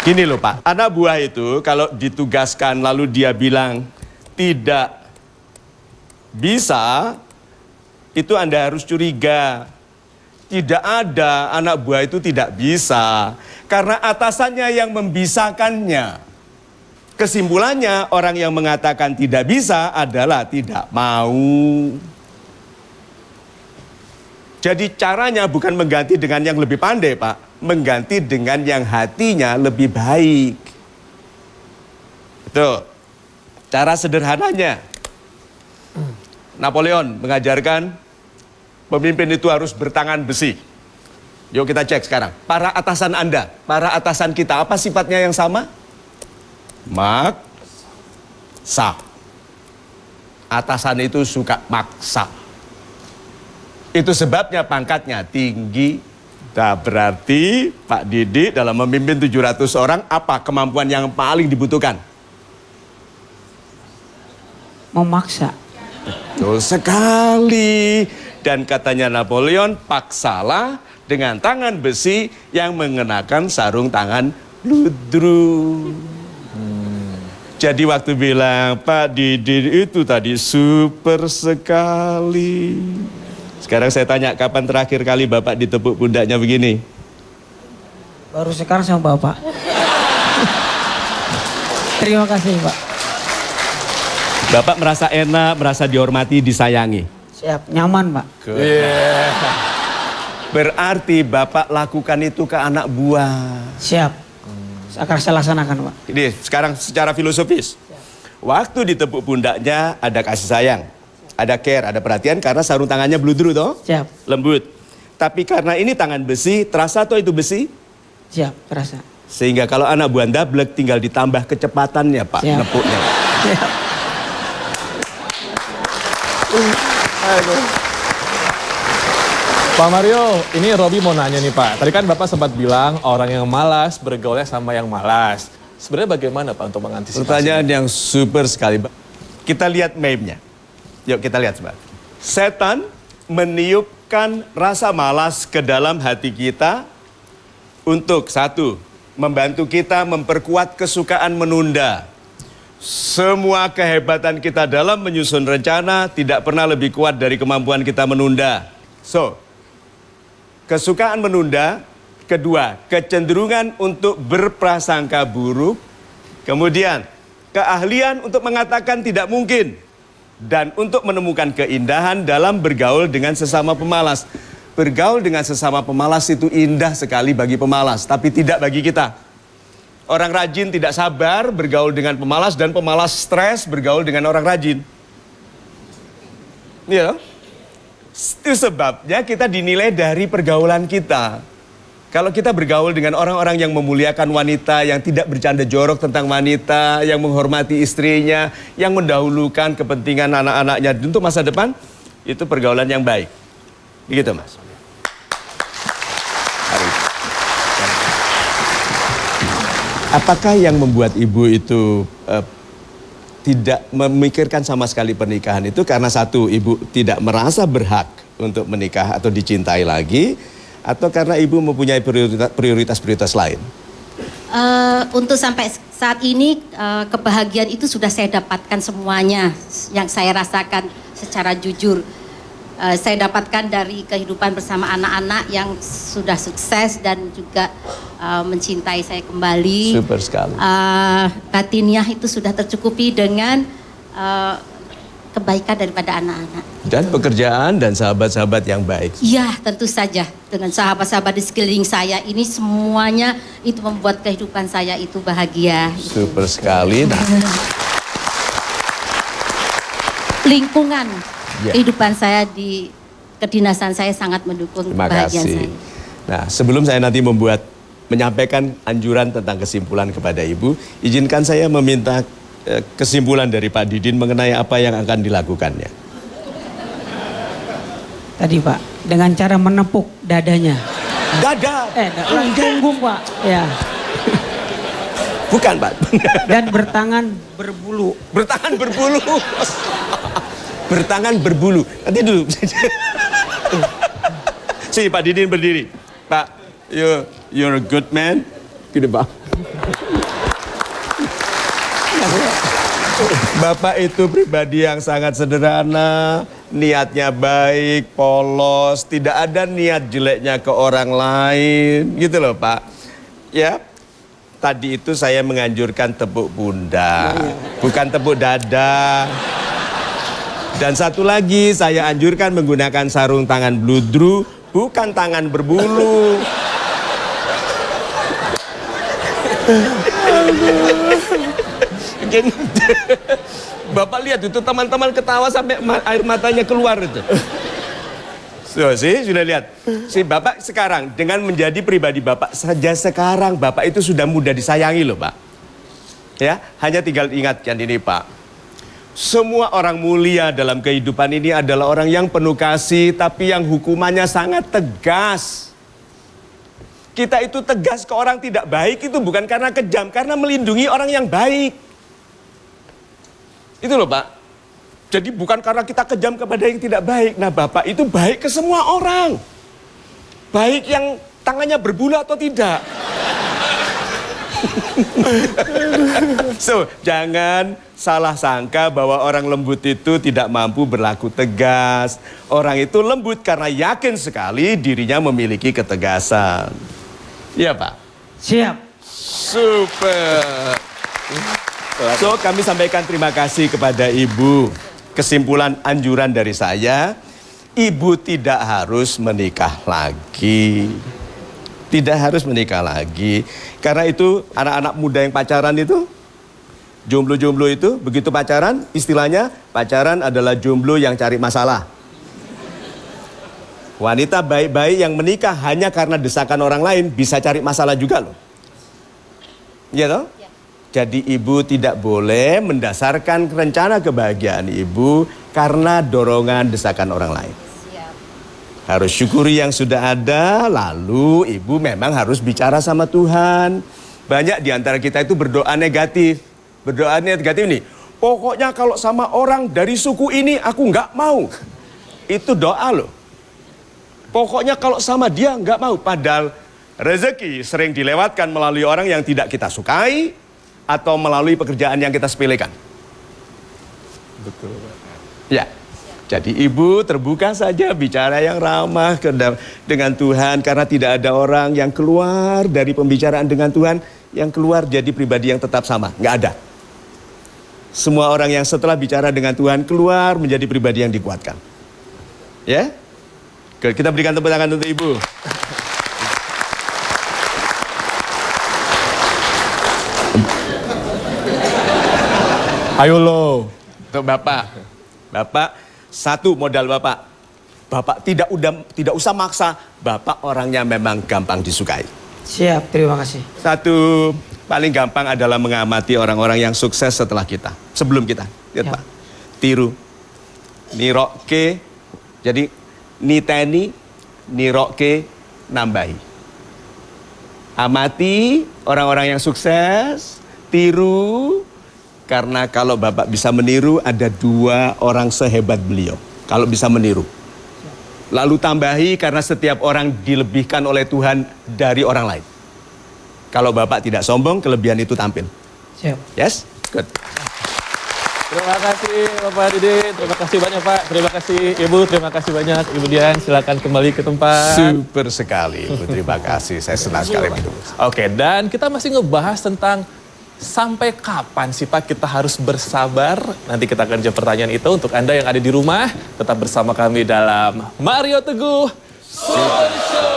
Gini loh Pak, anak buah itu kalau ditugaskan lalu dia bilang tidak bisa, itu Anda harus curiga. Tidak ada anak buah itu tidak bisa, karena atasannya yang membisakannya. Kesimpulannya orang yang mengatakan tidak bisa adalah tidak mau. Jadi caranya bukan mengganti dengan yang lebih pandai Pak, mengganti dengan yang hatinya lebih baik. Itu cara sederhananya. Napoleon mengajarkan pemimpin itu harus bertangan besi. Yuk kita cek sekarang. Para atasan Anda, para atasan kita, apa sifatnya yang sama? Maksa. Atasan itu suka maksa. Itu sebabnya pangkatnya tinggi. Nah, berarti Pak Didi dalam memimpin 700 orang, apa kemampuan yang paling dibutuhkan? Memaksa. Betul sekali. Dan katanya Napoleon, paksalah dengan tangan besi yang mengenakan sarung tangan ludruk. Jadi waktu bilang Pak Didi itu tadi super sekali. Sekarang saya tanya, kapan terakhir kali Bapak ditepuk pundaknya begini? Baru sekarang sama Bapak. Terima kasih Pak. Bapak merasa enak, merasa dihormati, disayangi? Siap, nyaman Pak. Berarti Bapak lakukan itu ke anak buah. Siap. Akan saya laksanakan Pak. Ini sekarang secara filosofis. Waktu ditepuk pundaknya ada kasih sayang, ada care, ada perhatian karena sarung tangannya bludru toh? Siap. Lembut. Tapi karena ini tangan besi, terasa toh itu besi? Siap, terasa. Sehingga kalau anak buah ndablek tinggal ditambah kecepatannya Pak, Siap. nepuknya. Siap. Pak Mario, ini Robi mau nanya nih Pak. Tadi kan Bapak sempat bilang orang yang malas bergaulnya sama yang malas. Sebenarnya bagaimana Pak untuk mengantisipasi? Pertanyaan yang super sekali. Kita lihat meme-nya. Yuk kita lihat sebentar. Setan meniupkan rasa malas ke dalam hati kita untuk satu, membantu kita memperkuat kesukaan menunda. Semua kehebatan kita dalam menyusun rencana tidak pernah lebih kuat dari kemampuan kita menunda. So, kesukaan menunda. Kedua, kecenderungan untuk berprasangka buruk. Kemudian, keahlian untuk mengatakan tidak mungkin. Dan untuk menemukan keindahan dalam bergaul dengan sesama pemalas. Bergaul dengan sesama pemalas itu indah sekali bagi pemalas, tapi tidak bagi kita. Orang rajin tidak sabar bergaul dengan pemalas dan pemalas stres bergaul dengan orang rajin. Ya, itu sebabnya kita dinilai dari pergaulan kita. Kalau kita bergaul dengan orang-orang yang memuliakan wanita, yang tidak bercanda jorok tentang wanita, yang menghormati istrinya, yang mendahulukan kepentingan anak-anaknya untuk masa depan, itu pergaulan yang baik. Begitu Mas. Apakah yang membuat ibu itu tidak memikirkan sama sekali pernikahan itu karena satu, ibu tidak merasa berhak untuk menikah atau dicintai lagi, atau karena ibu mempunyai prioritas lain? Untuk sampai saat ini kebahagiaan itu sudah saya dapatkan semuanya yang saya rasakan secara jujur. Saya dapatkan dari kehidupan bersama anak-anak yang sudah sukses dan juga mencintai saya kembali. Super sekali. Batiniah itu sudah tercukupi dengan kebaikan daripada anak-anak. Dan pekerjaan dan sahabat-sahabat yang baik. Iya, tentu saja. Dengan sahabat-sahabat di sekeliling saya ini semuanya itu membuat kehidupan saya itu bahagia. Super sekali. Nah, lingkungan Ya. kehidupan saya di kedinasan saya sangat mendukung terima kebahagiaan kasih. saya. Nah, sebelum saya nanti menyampaikan anjuran tentang kesimpulan kepada ibu, izinkan saya meminta kesimpulan dari Pak Didin mengenai apa yang akan dilakukannya. Tadi Pak, dengan cara menepuk dadanya. Dada. Punggung Pak. Ya. Bukan Pak. Dan bertangan berbulu. Bertangan berbulu. Bertangan berbulu. Nanti dulu. Si Pak Didin berdiri. Pak, you're a good man. Gini Pak. Bapak itu pribadi yang sangat sederhana, niatnya baik, polos, tidak ada niat jeleknya ke orang lain, gitu loh Pak. Ya, tadi itu saya menganjurkan tepuk pundak, bukan tepuk dada. Dan satu lagi, saya anjurkan menggunakan sarung tangan bludru, bukan tangan berbulu. Bapak lihat itu teman-teman ketawa sampai air matanya keluar itu. So, sudah lihat. Si Bapak sekarang dengan menjadi pribadi Bapak saja sekarang Bapak itu sudah mudah disayangi loh Pak. Ya, hanya tinggal ingatkan ini Pak. Semua orang mulia dalam kehidupan ini adalah orang yang penuh kasih tapi yang hukumannya sangat tegas. Kita itu tegas ke orang tidak baik itu bukan karena kejam, karena melindungi orang yang baik. Itu loh Pak. Jadi bukan karena kita kejam kepada yang tidak baik. Nah Bapak itu baik ke semua orang. Baik yang tangannya berbulu atau tidak. So, jangan salah sangka bahwa orang lembut itu tidak mampu berlaku tegas. Orang itu lembut karena yakin sekali dirinya memiliki ketegasan. Iya Pak? Siap. Super. So, kami sampaikan terima kasih kepada Ibu. Kesimpulan anjuran dari saya, Ibu tidak harus menikah lagi. Tidak harus menikah lagi. Karena itu anak-anak muda yang pacaran itu, jomblo-jomblo itu, begitu pacaran, istilahnya pacaran adalah jomblo yang cari masalah. Wanita baik-baik yang menikah hanya karena desakan orang lain bisa cari masalah juga loh. Iya toh? Ya. Jadi ibu tidak boleh mendasarkan rencana kebahagiaan ibu karena dorongan desakan orang lain. Siap. Harus syukuri yang sudah ada, lalu ibu memang harus bicara sama Tuhan. Banyak di antara kita itu berdoa negatif. Berdoa negatif nih, pokoknya kalau sama orang dari suku ini aku nggak mau. Itu doa loh. Pokoknya kalau sama dia nggak mau. Padahal rezeki sering dilewatkan melalui orang yang tidak kita sukai atau melalui pekerjaan yang kita sepelekan. Betul. Ya. Jadi ibu terbuka saja bicara yang ramah dengan Tuhan. Karena tidak ada orang yang keluar dari pembicaraan dengan Tuhan yang keluar jadi pribadi yang tetap sama. Nggak ada. Semua orang yang setelah bicara dengan Tuhan keluar menjadi pribadi yang dikuatkan. Ya. Kita berikan tepuk tangan untuk ibu. Ayo lo. Untuk Bapak. Bapak, satu modal Bapak. Bapak tidak usah maksa. Bapak orangnya memang gampang disukai. Siap, terima kasih. Satu paling gampang adalah mengamati orang-orang yang sukses setelah kita. Sebelum kita. Lihat Ya. Pak. Tiru. Niroke. Jadi niteni, niroke, nambahi. Amati orang-orang yang sukses. Tiru. Karena kalau Bapak bisa meniru, ada 2 orang sehebat beliau. Kalau bisa meniru. Lalu tambahi karena setiap orang dilebihkan oleh Tuhan dari orang lain. Kalau Bapak tidak sombong, kelebihan itu tampil. Siap. Yes? Good. Terima kasih Bapak Didin, terima kasih banyak Pak, terima kasih Ibu, terima kasih banyak Ibu Dian, silakan kembali ke tempat. Super sekali, Ibu. Terima kasih. Saya senang sekali begitu. Oke, dan kita masih ngebahas tentang sampai kapan sih Pak kita harus bersabar? Nanti kita akan jawab pertanyaan itu untuk Anda yang ada di rumah. Tetap bersama kami dalam Mario Teguh Super Show.